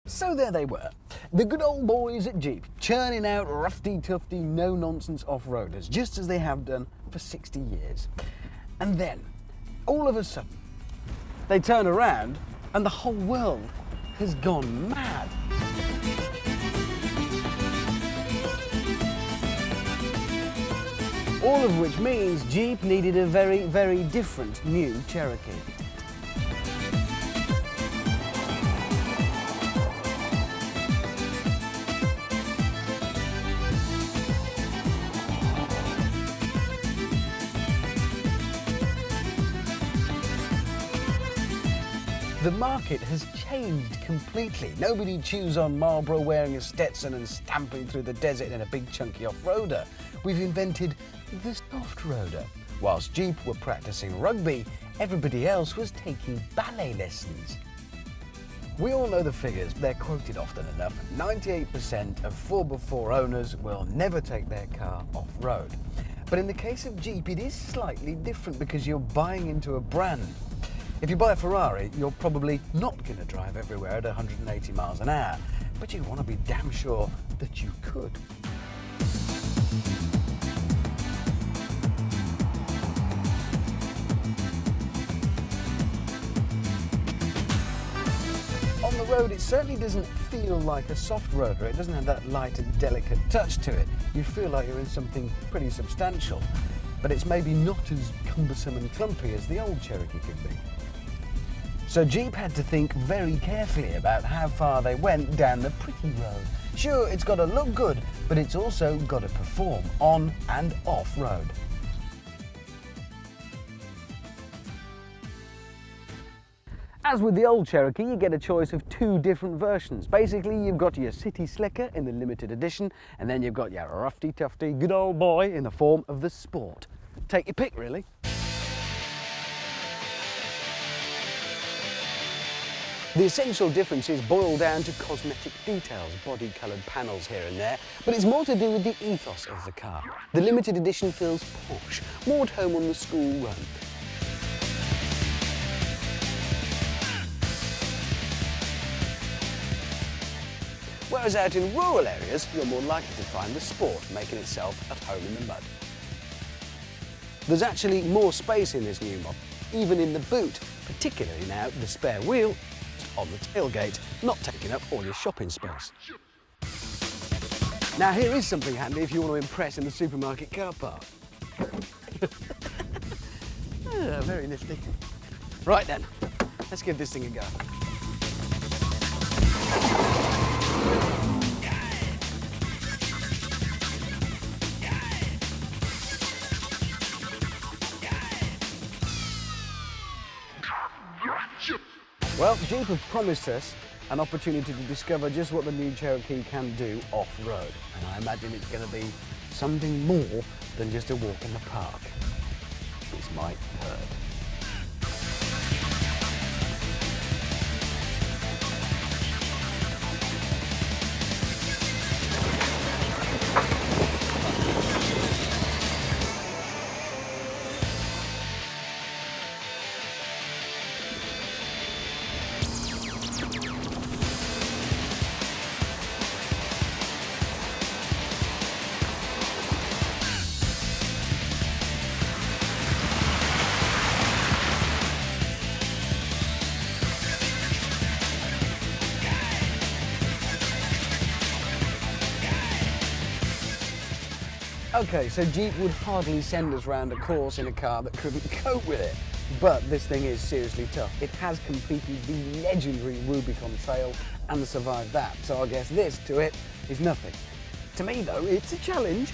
So there they were, the good old boys at Jeep, churning out roughy-tufty, no-nonsense off-roaders, just as they have done for 60 years. And then, all of a sudden, they turn around and the whole world has gone mad. All of which means Jeep needed a very, very different new Cherokee. The market has changed completely. Nobody chews on Marlboro wearing a Stetson and stamping through the desert in a big chunky off-roader. We've invented the soft-roader. Whilst Jeep were practicing rugby, everybody else was taking ballet lessons. We all know the figures, they're quoted often enough. 98% of 4x4 owners will never take their car off-road. But in the case of Jeep, it is slightly different because you're buying into a brand. If you buy a Ferrari, you're probably not going to drive everywhere at 180 miles an hour, but you want to be damn sure that you could. On the road, it certainly doesn't feel like a soft roader. It doesn't have that light and delicate touch to it. You feel like you're in something pretty substantial, but it's maybe not as cumbersome and clumpy as the old Cherokee could be. So Jeep had to think very carefully about how far they went down the pretty road. Sure, it's got to look good, but it's also got to perform on and off-road. As with the old Cherokee, you get a choice of two different versions. Basically, you've got your city slicker in the limited edition, and then you've got your roughy-tufty good old boy in the form of the Sport. Take your pick, really. The essential differences boil down to cosmetic details, body-coloured panels here and there, but it's more to do with the ethos of the car. The limited edition feels posh, more at home on the school run. Whereas out in rural areas, you're more likely to find the Sport making itself at home in the mud. There's actually more space in this new model, even in the boot, particularly now the spare wheel on the tailgate, not taking up all your shopping space. Now here is something handy if you want to impress in the supermarket car park. Very nifty. Right then, let's give this thing a go. Well, Jeep have promised us an opportunity to discover just what the new Cherokee can do off-road. And I imagine it's going to be something more than just a walk in the park. This might hurt. Okay, so Jeep would hardly send us round a course in a car that couldn't cope with it. But this thing is seriously tough. It has completed the legendary Rubicon Trail and survived that. So I guess this, to it, is nothing. To me, though, it's a challenge.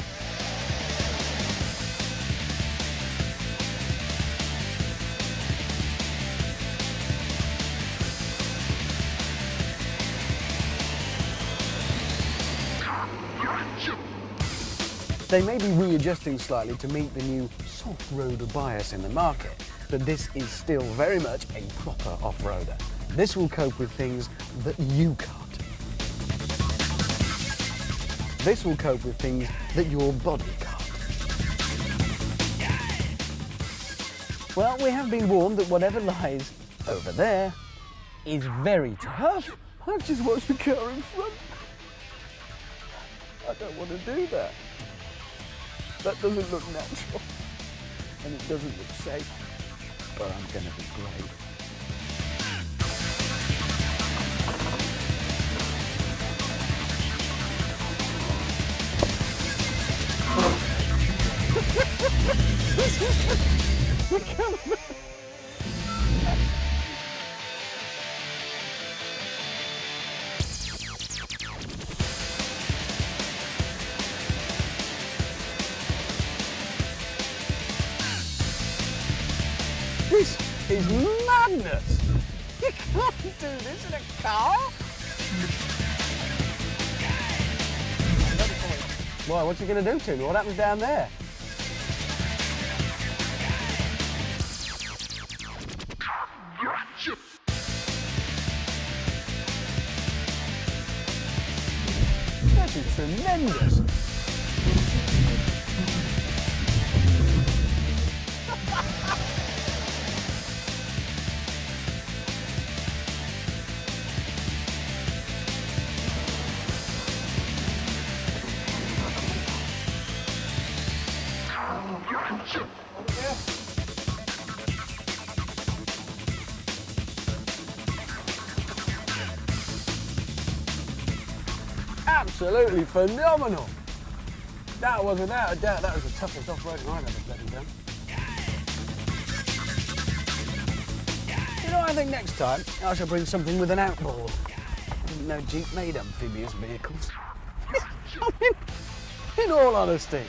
They may be readjusting slightly to meet the new soft-roader bias in the market, but this is still very much a proper off-roader. This will cope with things that you can't. This will cope with things that your body can't. Well, we have been warned that whatever lies over there is very tough I've just watched the car in front. I don't want to do that. That doesn't look natural. And it doesn't look safe. But I'm going to be great. This is madness! You can't do this in a car! Why, what's he going to do to me? What happens down there? This is tremendous! Absolutely phenomenal. That was without a doubt, that was the toughest off-roading I've ever bloody done. You know, I think next time I shall bring something with an outboard. I didn't know Jeep made amphibious vehicles. I mean, in all honesty.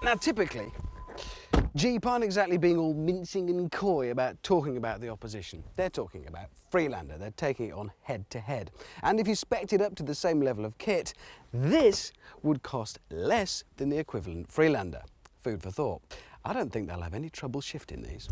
Now, typically, Jeep aren't exactly being all mincing and coy about talking about the opposition. They're talking about Freelander. They're taking it on head-to-head. And if you spec'd it up to the same level of kit, this would cost less than the equivalent Freelander. Food for thought. I don't think they'll have any trouble shifting these.